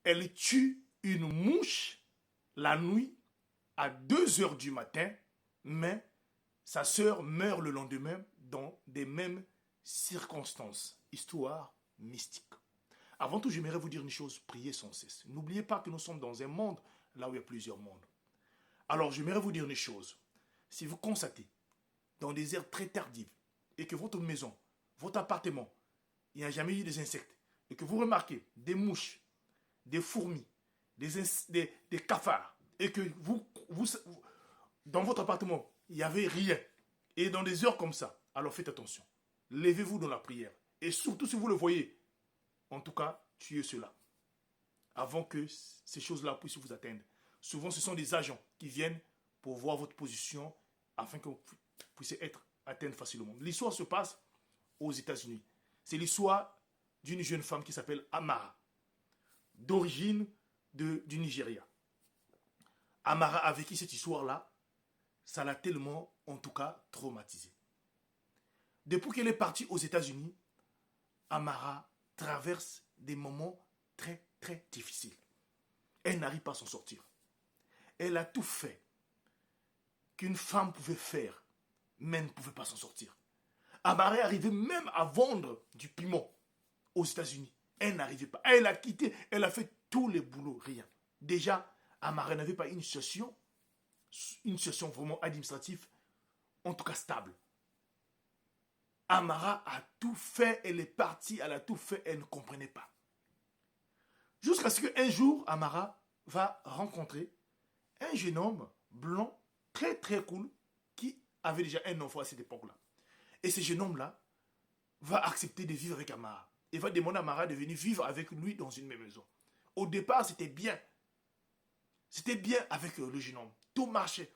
elle tue une mouche la nuit à 2 heures du matin, mais sa sœur meurt le lendemain dans des mêmes circonstances. Histoire mystique. Avant tout, j'aimerais vous dire une chose, priez sans cesse. N'oubliez pas que nous sommes dans un monde là où il y a plusieurs mondes. Alors, j'aimerais vous dire une chose. Si vous constatez dans des heures très tardives et que votre maison, votre appartement, il n'y a jamais eu des insectes et que vous remarquez des mouches, des fourmis, des cafards et que dans votre appartement, il n'y avait rien et dans des heures comme ça, alors faites attention. Levez-vous dans la prière et surtout si vous le voyez, en tout cas, tuez cela avant que ces choses-là puissent vous atteindre. Souvent, ce sont des agents qui viennent pour voir votre position afin que vous puissiez être atteint facilement. L'histoire se passe aux États-Unis. C'est l'histoire d'une jeune femme qui s'appelle Amara, d'origine du Nigeria. Amara a vécu cette histoire-là, ça l'a tellement, en tout cas, traumatisée. Depuis qu'elle est partie aux États-Unis, Amara traverse des moments très, très difficiles. Elle n'arrive pas à s'en sortir. Elle a tout fait qu'une femme pouvait faire, mais elle ne pouvait pas s'en sortir. Amara est arrivée même à vendre du piment aux États-Unis. Elle n'arrivait pas. Elle a quitté, elle a fait tous les boulots, rien. Déjà, Amara n'avait pas une situation vraiment administrative, en tout cas stable. Amara a tout fait, elle est partie, elle a tout fait, elle ne comprenait pas. Jusqu'à ce qu'un jour, Amara va rencontrer un jeune homme blanc, très très cool, qui avait déjà un enfant à cette époque-là. Et ce jeune homme-là va accepter de vivre avec Amara. Et va demander à Amara de venir vivre avec lui dans une même maison. Au départ, c'était bien. C'était bien avec le jeune homme. Tout marchait.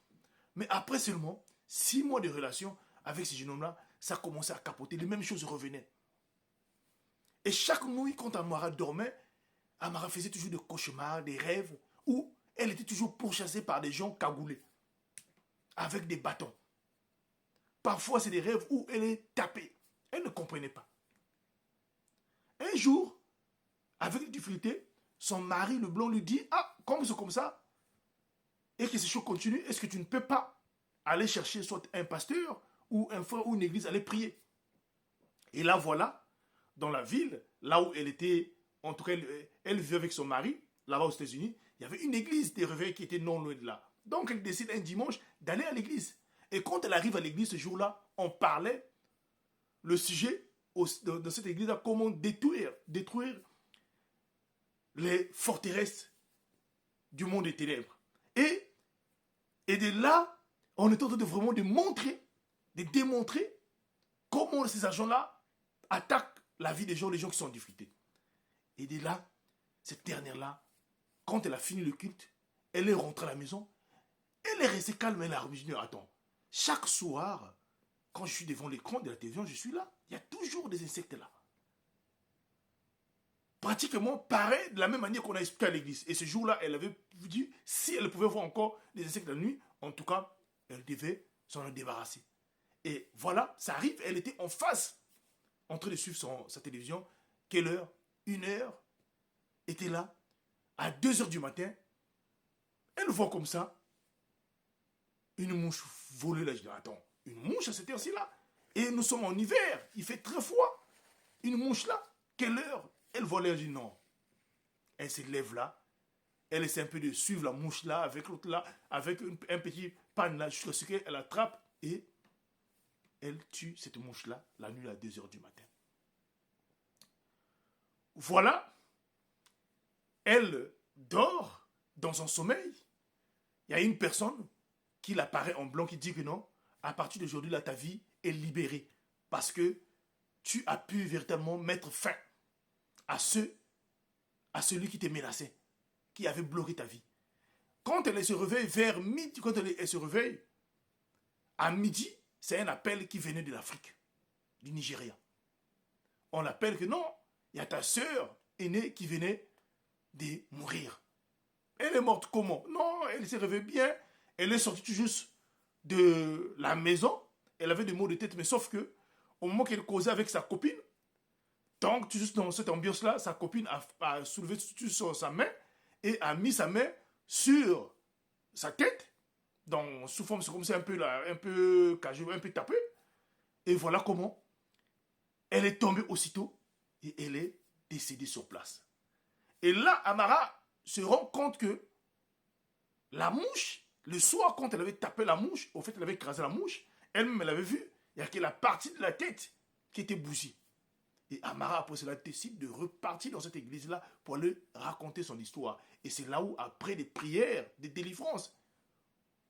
Mais après seulement 6 mois de relation avec ce jeune homme-là, ça commençait à capoter. Les mêmes choses revenaient. Et chaque nuit, quand Amara dormait, Amara faisait toujours des cauchemars, des rêves, où elle était toujours pourchassée par des gens cagoulés, avec des bâtons. Parfois, c'est des rêves où elle est tapée. Elle ne comprenait pas. Un jour, avec des difficultés, son mari, le blanc, lui dit, ah, comme c'est comme ça, et que ces choses continuent, est-ce que tu ne peux pas aller chercher soit un pasteur ou un frère ou une église, aller prier? Et là, voilà, dans la ville, là où elle était, en tout cas, elle vivait avec son mari, là-bas aux États-Unis, il y avait une église des réveils qui était non loin de là. Donc, elle décide un dimanche d'aller à l'église. Et quand elle arrive à l'église ce jour-là, on parlait le sujet dans cette église-là, comment détruire les forteresses du monde des ténèbres. Et de là, on est en train de vraiment de démontrer comment ces agents-là attaquent la vie des gens qui sont en difficulté. Et de là, cette dernière-là, quand elle a fini le culte, elle est rentrée à la maison, elle est restée calme, elle a remis, attends, chaque soir, quand je suis devant l'écran de la télévision, je suis là, il y a toujours des insectes là. Pratiquement pareil, de la même manière qu'on a expliqué à l'église. Et ce jour-là, elle avait dit, si elle pouvait voir encore des insectes la nuit, en tout cas, elle devait s'en débarrasser. Et voilà, ça arrive, elle était en face, en train de suivre sa télévision. Quelle heure? 1 heure, était là, à 2 heures du matin. Elle voit comme ça, une mouche voler là. Je dis, attends, une mouche à cette heure-ci là? Et nous sommes en hiver, il fait très froid. Une mouche là, quelle heure? Elle volait, elle dit non. Elle se lève là, elle essaie un peu de suivre la mouche là, avec l'autre là, avec un petit pan là, jusqu'à ce qu'elle attrape et elle tue cette mouche là, la nuit à 2 heures du matin. Voilà, elle dort dans son sommeil. Il y a une personne qui l'apparaît en blanc qui dit que non, à partir d'aujourd'hui là, ta vie est libérée parce que tu as pu véritablement mettre fin à celui qui te menaçait, qui avait bloqué ta vie. Quand elle se réveille vers midi, quand elle se réveille, à midi, c'est un appel qui venait de l'Afrique, du Nigeria. On l'appelle que non, il y a ta sœur aînée qui venait de mourir. Elle est morte comment? Non, elle s'est réveillée bien, elle est sortie tout juste de la maison, elle avait des maux de tête, mais sauf que, au moment qu'elle causait avec sa copine, Donc, juste dans cette ambiance-là, sa copine a soulevé sur sa main et a mis sa main sur sa tête, sous forme, c'est comme c'est un peu cagé, un peu tapé. Et voilà comment elle est tombée aussitôt et elle est décédée sur place. Et là, Amara se rend compte que la mouche, le soir, quand elle avait tapé la mouche, au fait, elle avait écrasé la mouche, elle-même, elle avait vu, il y a que la partie de la tête qui était bousillée. Et Amara, après cela, décide de repartir dans cette église-là pour aller raconter son histoire. Et c'est là où, après des prières, des délivrances,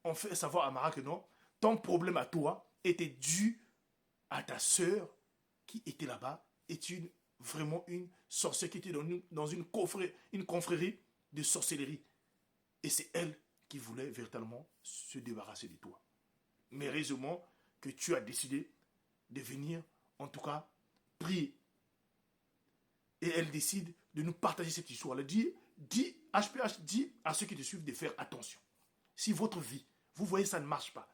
on fait savoir à Amara que non, ton problème à toi était dû à ta sœur qui était là-bas, est vraiment une sorcière qui était dans une confrérie de sorcellerie. Et c'est elle qui voulait véritablement se débarrasser de toi. Mais heureusement que tu as décidé de venir, en tout cas, prier. Et elle décide de nous partager cette histoire. Elle dit, HPH dit à ceux qui te suivent de faire attention. Si votre vie, vous voyez ça ne marche pas,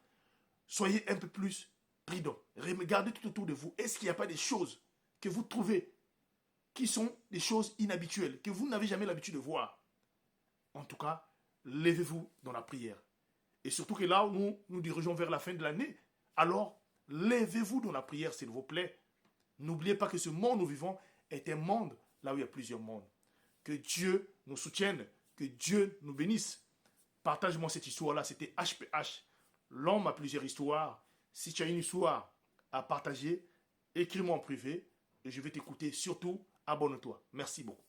soyez un peu plus prudent. Regardez tout autour de vous. Est-ce qu'il n'y a pas des choses que vous trouvez qui sont des choses inhabituelles, que vous n'avez jamais l'habitude de voir? En tout cas, levez-vous dans la prière. Et surtout que là, nous dirigeons vers la fin de l'année. Alors, levez-vous dans la prière, s'il vous plaît. N'oubliez pas que ce monde où nous vivons est un monde là où il y a plusieurs mondes. Que Dieu nous soutienne, que Dieu nous bénisse. Partage-moi cette histoire-là, c'était HPH. L'homme a plusieurs histoires. Si tu as une histoire à partager, écris-moi en privé et je vais t'écouter. Surtout, abonne-toi. Merci beaucoup.